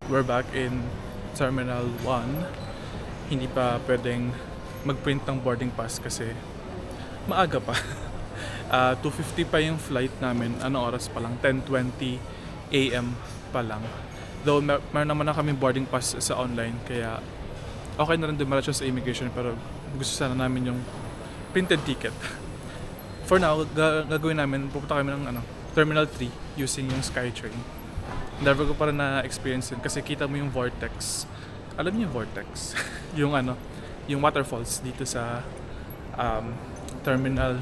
we're back in Terminal 1. Hindi pa pwedeng mag-print ng boarding pass kasi maaga pa. 2:50 pa yung flight namin. Anong oras pa lang? 10:20 AM pa lang. Though meron naman na kami boarding pass sa online, kaya okay na rin dumiretso sa immigration, pero gusto sana namin yung printed ticket. For now, gagawin namin, pupunta kami ng Terminal 3 using yung SkyTrain. Never ko pa rin na-experience yun kasi kita mo yung vortex. Alam niyo yung vortex? yung waterfalls dito sa Terminal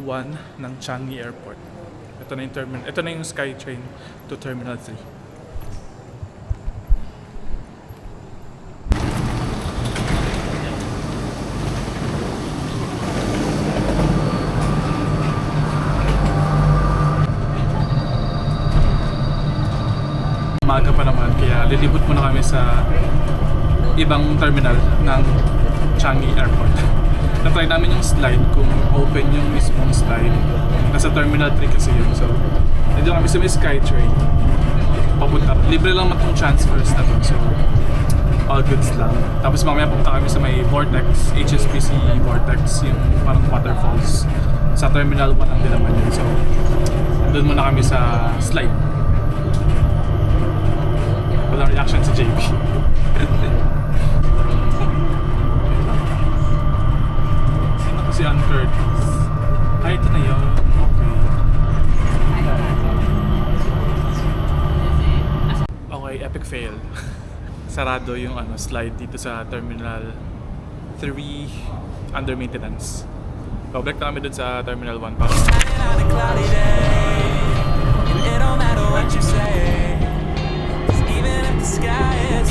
1 ng Changi Airport. Ito na yung SkyTrain to Terminal 3. Maaga pa naman, kaya lilibot muna kami sa ibang terminal ng Changi Airport. Na-try namin yung slide, kung open yung mismong slide. Nasa Terminal 3 kasi yun. So, nandito kami sa may SkyTrain. Papunta. Libre lang matong transfers na to. So, all goods lang. Tapos mamaya pupunta kami sa may Vortex, HSBC Vortex, yung parang waterfalls. Sa Terminal 1 lang din naman yun. So, doon muna kami sa slide. Walang reaction si JB. Sino ko si Ann Curtis? Ay, ito na yun. Okay. Okay, epic fail. Sarado yung slide dito sa Terminal 3 under maintenance. Babalik na kami dun sa Terminal 1 para Sky